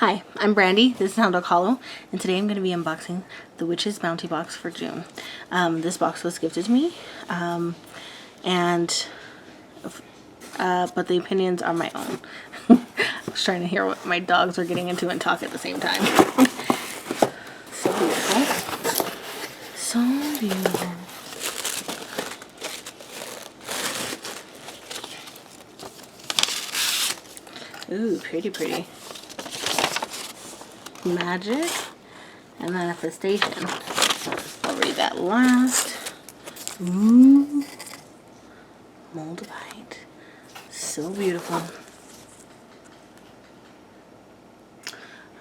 Hi, I'm Brandy. This is Hound Dog Hollow, and today I'm going to be unboxing the Witch's Bounty box for June. This box was gifted to me, but the opinions are my own. I was trying to hear what my dogs are getting into and talk at the same time. So beautiful. So beautiful. Ooh, pretty. Magic and manifestation. I'll read that last. Ooh, Moldavite. So beautiful.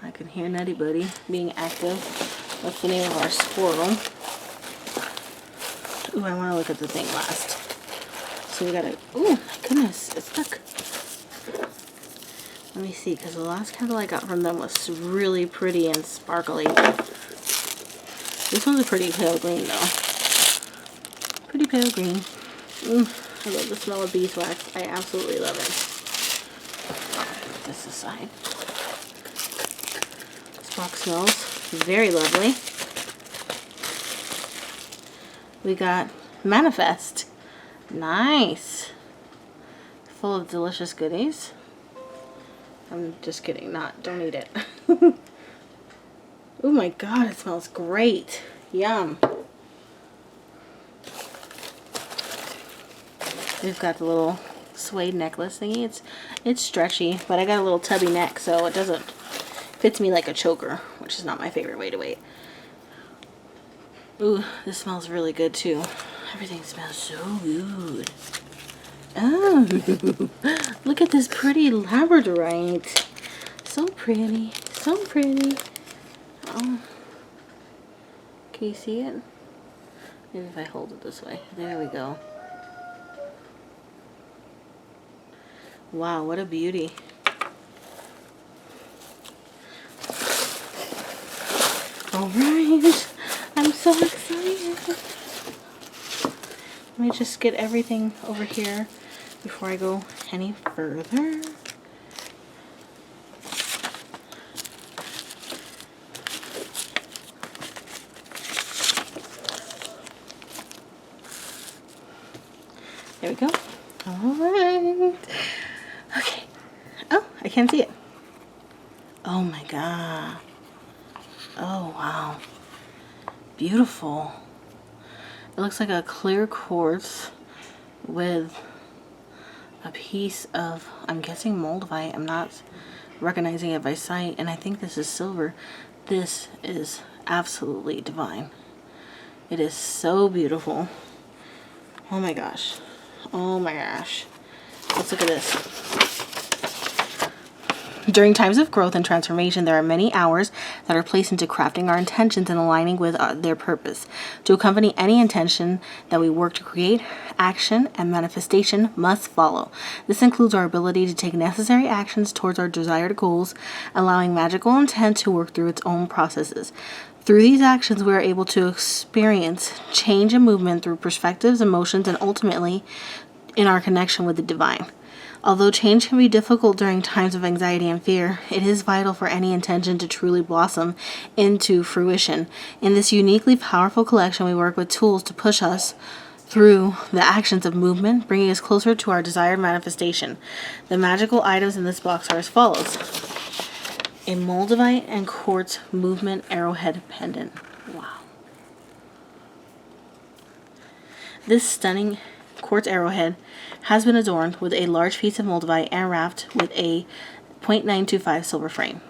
I can hear Nutty Buddy being active. What's the name of our squirrel? Ooh, I want to look at the thing last. So we gotta. Ooh, my goodness, it's stuck. Let me see, because the last candle I got from them was really pretty and sparkly. This one's a pretty pale green, though. Pretty pale green. I love the smell of beeswax. I absolutely love it. Put this aside. This box smells very lovely. We got Manifest. Nice. Full of delicious goodies. I'm just kidding, don't eat it. Oh my god, it smells great. Yum. We've got the little suede necklace thingy. It's stretchy, but I got a little tubby neck, so it fits me like a choker, which is not my favorite way to wait. Ooh, this smells really good too. Everything smells so good. Oh, look at this pretty labradorite. So pretty. So pretty. Oh. Can you see it? Maybe if I hold it this way. There we go. Wow, what a beauty. Alright. I'm so excited. Let me just get everything over here before I go any further. There we go. Alright. Okay. Oh, I can't see it. Oh my god. Oh wow. Beautiful. It looks like a clear quartz with a piece of, I'm guessing moldavite. I'm not recognizing it by sight, and I think this is silver. This is absolutely divine. It is so beautiful. Oh my gosh. Oh my gosh. Let's look at this. During times of growth and transformation, there are many hours that are placed into crafting our intentions and aligning with their purpose. To accompany any intention that we work to create, action and manifestation must follow. This includes our ability to take necessary actions towards our desired goals, allowing magical intent to work through its own processes. Through these actions, we are able to experience change and movement through perspectives, emotions, and ultimately in our connection with the divine. Although change can be difficult during times of anxiety and fear, it is vital for any intention to truly blossom into fruition. In this uniquely powerful collection, we work with tools to push us through the actions of movement, bringing us closer to our desired manifestation. The magical items in this box are as follows. A moldavite and quartz movement arrowhead pendant. Wow. This stunning quartz arrowhead has been adorned with a large piece of moldavite and wrapped with a 0.925 silver frame.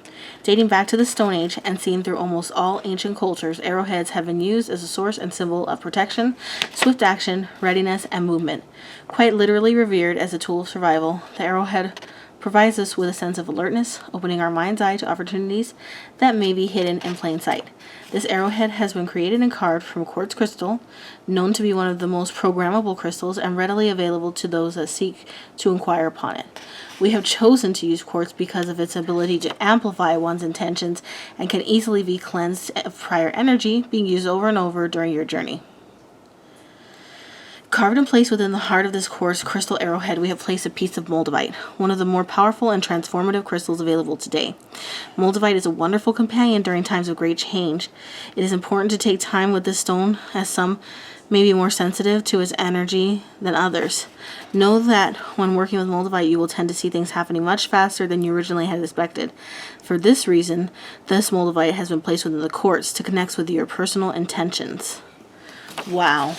Dating back to the Stone Age and seen through almost all ancient cultures, arrowheads have been used as a source and symbol of protection, swift action, readiness, and movement. Quite literally revered as a tool of survival, the arrowhead provides us with a sense of alertness, opening our mind's eye to opportunities that may be hidden in plain sight. This arrowhead has been created and carved from quartz crystal, known to be one of the most programmable crystals and readily available to those that seek to inquire upon it. We have chosen to use quartz because of its ability to amplify one's intentions and can easily be cleansed of prior energy being used over and over during your journey. Carved and placed within the heart of this coarse crystal arrowhead, we have placed a piece of moldavite, one of the more powerful and transformative crystals available today. Moldavite is a wonderful companion during times of great change. It is important to take time with this stone, as some may be more sensitive to its energy than others. Know that when working with moldavite, you will tend to see things happening much faster than you originally had expected. For this reason, this moldavite has been placed within the quartz to connect with your personal intentions. Wow.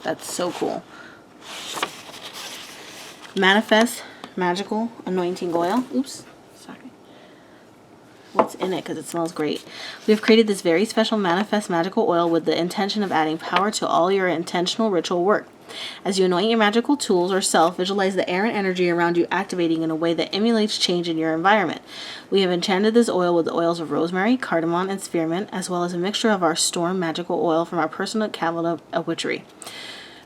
That's so cool. Manifest Magical Anointing Oil. Oops, sorry. What's in it? Because it smells great. We have created this very special Manifest Magical Oil with the intention of adding power to all your intentional ritual work. As you anoint your magical tools or self, visualize the air and energy around you activating in a way that emulates change in your environment. We have enchanted this oil with the oils of rosemary, cardamom, and spearmint, as well as a mixture of our storm magical oil from our personal cabinet of witchery.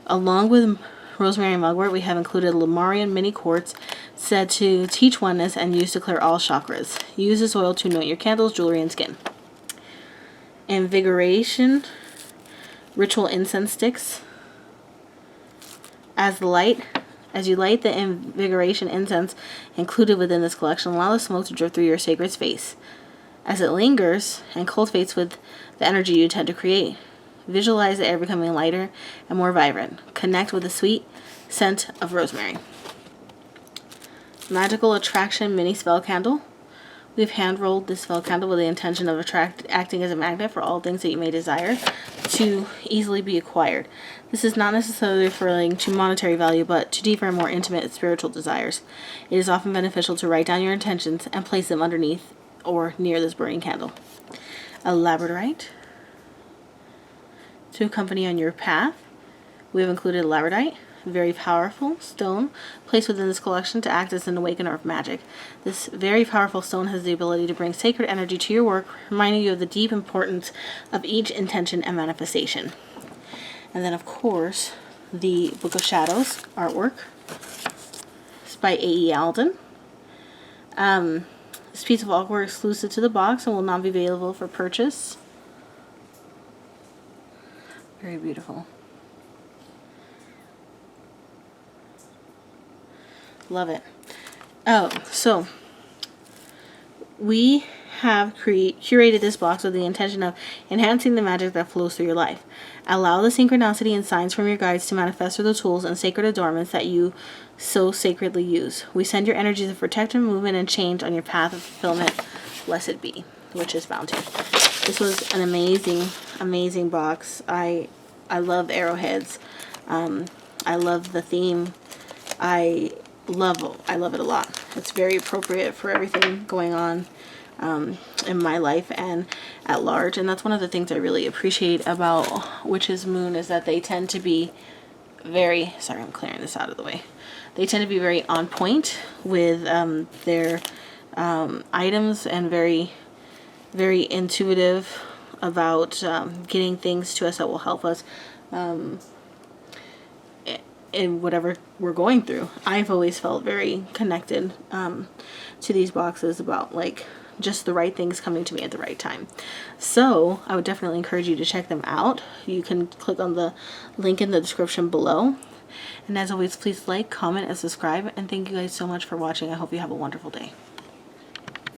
Along with rosemary and mugwort, we have included Lemurian mini quartz, said to teach oneness and used to clear all chakras. Use this oil to anoint your candles, jewelry, and skin. Invigoration ritual incense sticks. As you light the invigoration incense included within this collection, allow the smoke to drift through your sacred space. As it lingers and cultivates with the energy you intend to create, visualize the air becoming lighter and more vibrant. Connect with the sweet scent of rosemary. Magical Attraction Mini Spell Candle. We've hand-rolled this spell candle with the intention of acting as a magnet for all things that you may desire to easily be acquired. This is not necessarily referring to monetary value, but to deeper and more intimate spiritual desires. It is often beneficial to write down your intentions and place them underneath or near this burning candle. A labradorite. To accompany on your path, we have included labradorite, a very powerful stone placed within this collection to act as an awakener of magic. This very powerful stone has the ability to bring sacred energy to your work, reminding you of the deep importance of each intention and manifestation. And then, of course, the Book of Shadows artwork. It's by A.E. Alden. This piece of artwork is exclusive to the box and will not be available for purchase. Very beautiful. Love it. Oh, so we have curated this box with the intention of enhancing the magic that flows through your life. Allow the synchronicity and signs from your guides to manifest through the tools and sacred adornments that you so sacredly use. We send your energies of protection, movement, and change on your path of fulfillment. Blessed be, which is bounty. This was an amazing, amazing box. I love arrowheads. I love the theme. I love it a lot. It's very appropriate for everything going on in my life and at large. And that's one of the things I really appreciate about Witch's Moon is that they tend to be very, sorry, I'm clearing this out of the way. They tend to be very on point with their items and very, very intuitive about getting things to us that will help us in whatever we're going through. I've always felt very connected to these boxes about like just the right things coming to me at the right time. So I would definitely encourage you to check them out. You can click on the link in the description below. And as always, please like, comment, and subscribe. And thank you guys so much for watching. I hope you have a wonderful day.